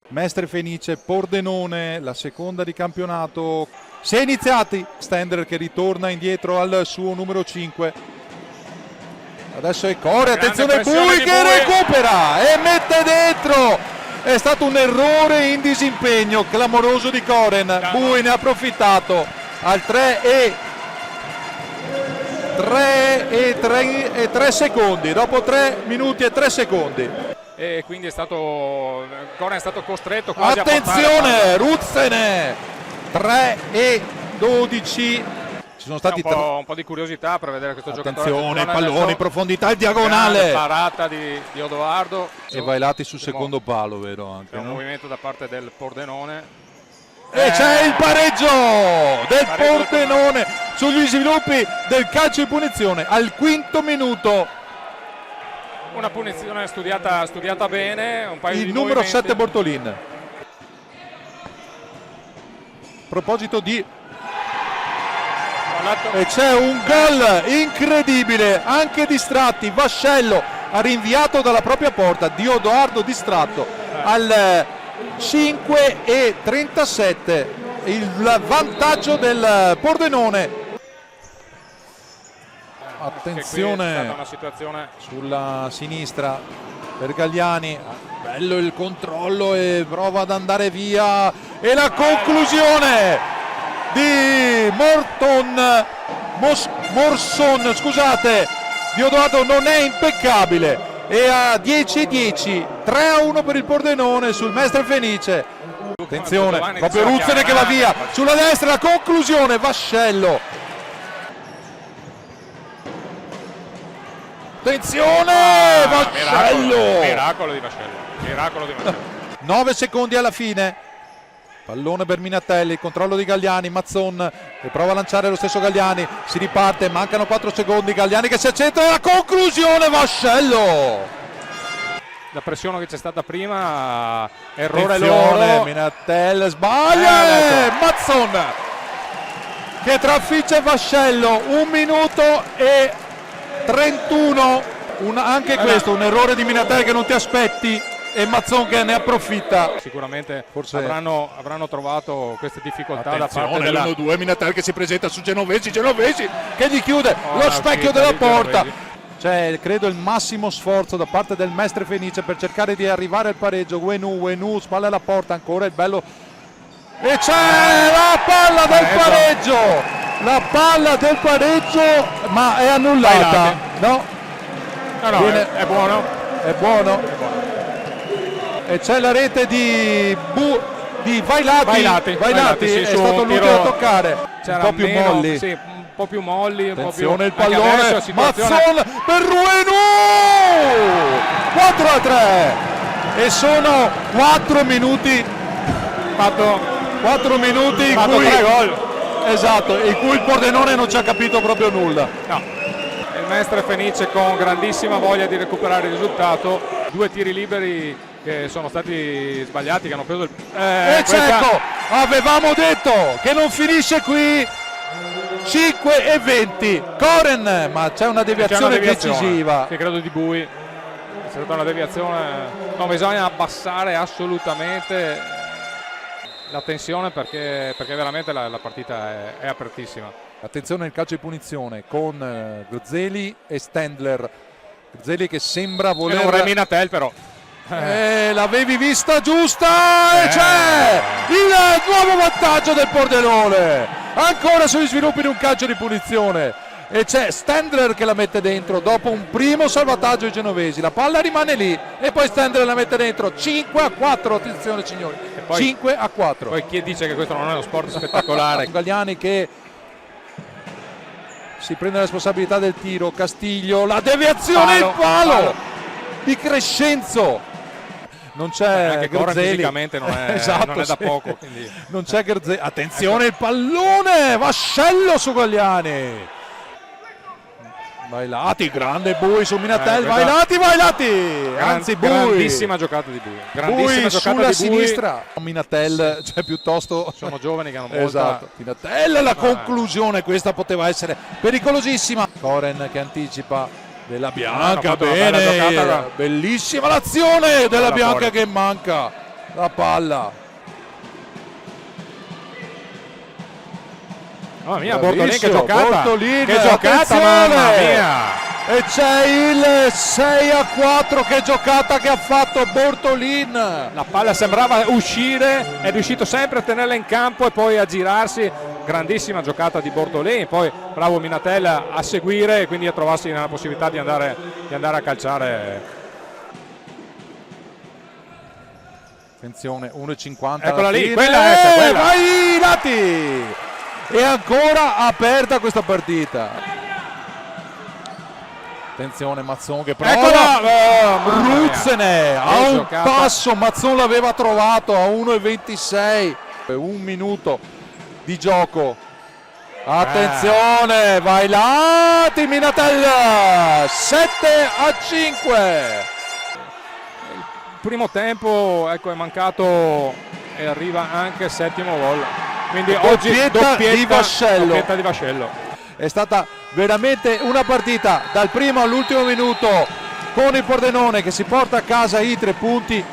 Mestre Fenice, Pordenone, la seconda di campionato. Si è iniziati, Stendler che ritorna indietro al suo numero 5. Adesso è Core, attenzione Bui che recupera e mette dentro. È stato un errore in disimpegno clamoroso di Koren. Bui ne ha approfittato al 3 secondi, dopo 3 minuti e 3 secondi. E quindi Koren è stato costretto quasi attenzione, Ruzzene 3:12. Ci sono stati un po' di curiosità per vedere questo giocatore. Attenzione, pallone in profondità, il diagonale. Parata di Odoardo. E Vailati sul secondo palo, vero? Anche, un movimento da parte del Pordenone. E c'è il pareggio del Pordenone sugli sviluppi del calcio di punizione al quinto minuto. Una punizione studiata bene. Un paio il di numero movimenti. 7 Bortolin. A proposito di... E c'è un gol incredibile, anche distratti. Vascello ha rinviato dalla propria porta, di Odoardo distratto al 5:37. Il vantaggio del Pordenone. Attenzione, è stata una situazione sulla sinistra per Galliani. Bello il controllo e prova ad andare via. E la conclusione di Morson, scusate, di Odoardo non è impeccabile. E a 10:10, 3-1 per il Pordenone sul Mestre Fenice. Attenzione, proprio Ruzzene che va via. Sulla destra la conclusione, Vascello. Attenzione, Vascello. Miracolo di Vascello. 9 secondi alla fine. Pallone per Minatelli, il controllo di Galliani, Mazzon che prova a lanciare lo stesso Galliani, si riparte, mancano 4 secondi, Galliani che si accentra, la conclusione, Vascello! La pressione che c'è stata prima, errore attenzione, loro. Minatelli sbaglia, Mazzon che trafigge Vascello, 1 minuto e 31, anche questo un errore di Minatelli che non ti aspetti. E Mazzon che ne approfitta. Sicuramente forse avranno trovato queste difficoltà. Attenzione, da parte della 1-2, Minatel che si presenta su Genovesi che gli chiude lo specchio della porta. C'è credo il massimo sforzo da parte del Mestre Fenice per cercare di arrivare al pareggio. Wenu, spalle alla porta, ancora il bello. E c'è la palla del pareggio! La palla del pareggio, ma è annullata. No, è buono. È buono. E c'è la rete di Vailati sì, è stato l'ultimo a toccare. Un po' più molli. Sì, un po' più molli. Attenzione il pallone, Mazzon per Ruenu! 4-3 e sono 4 minuti. 4 minuti in cui 3 gol. Esatto, in cui il Pordenone non ci ha capito proprio nulla. No. Il Mestre Fenice con grandissima voglia di recuperare il risultato, 2 tiri liberi che sono stati sbagliati, che hanno preso e Cecco, avevamo detto che non finisce qui. 5:20, Koren, ma c'è una deviazione decisiva. Che credo di Bui. È stata una deviazione. Non bisogna abbassare assolutamente la tensione perché veramente la partita è apertissima. Attenzione al calcio di punizione con Grzeli e Stendler. Grzeli che sembra voler... Non Minatel però. L'avevi vista giusta e c'è il nuovo vantaggio del Pordenone, ancora sugli sviluppi di un calcio di punizione, e c'è Stendler che la mette dentro dopo un primo salvataggio ai genovesi. La palla rimane lì e poi Stendler la mette dentro. 5-4, attenzione signori, 5-4. Poi chi dice che questo non è uno sport spettacolare? Galliani che si prende la responsabilità del tiro, Castiglio, la deviazione, il palo di Crescenzo. Non c'è anche Grzeli, fisicamente non è da poco, quindi. Non c'è Grzeli. Attenzione, il pallone, Vascello su Galliani. Vailati, grande Bui su Minatel, Vailati, anzi Bui. Grandissima giocata di Bui. Bui sulla sinistra. Minatel, cioè piuttosto. Sono giovani che hanno molta. Esatto. Minatel, la conclusione, questa poteva essere pericolosissima. Koren che anticipa. Della Bianca, bene, bellissima l'azione della Bianca che manca la palla. Mamma mia, Bortolin che Bravissimo, giocata, Bortolin, che giocata, attenzione! mamma mia! E c'è il 6-4, che giocata che ha fatto Bortolin. La palla sembrava uscire, è riuscito sempre a tenerla in campo e poi a girarsi. Grandissima giocata di Bortolin, poi bravo Minatel a seguire e quindi a trovarsi nella possibilità di andare a calciare. Attenzione, 1,50. Eccola lì, fine. quella è quella. Vai Lati! È ancora aperta questa partita. Attenzione, Mazzon che prova. Eccola! Ruzzene a Che un giocata. passo, Mazzon l'aveva trovato a 1,26. Un minuto di gioco. Attenzione, vai Lati, Minatel 7-5. Primo tempo, ecco, è mancato e arriva anche il settimo gol. Quindi Doppietta oggi di Vascello. doppietta di Vascello. È stata veramente una partita dal primo all'ultimo minuto con il Pordenone che si porta a casa i 3 punti.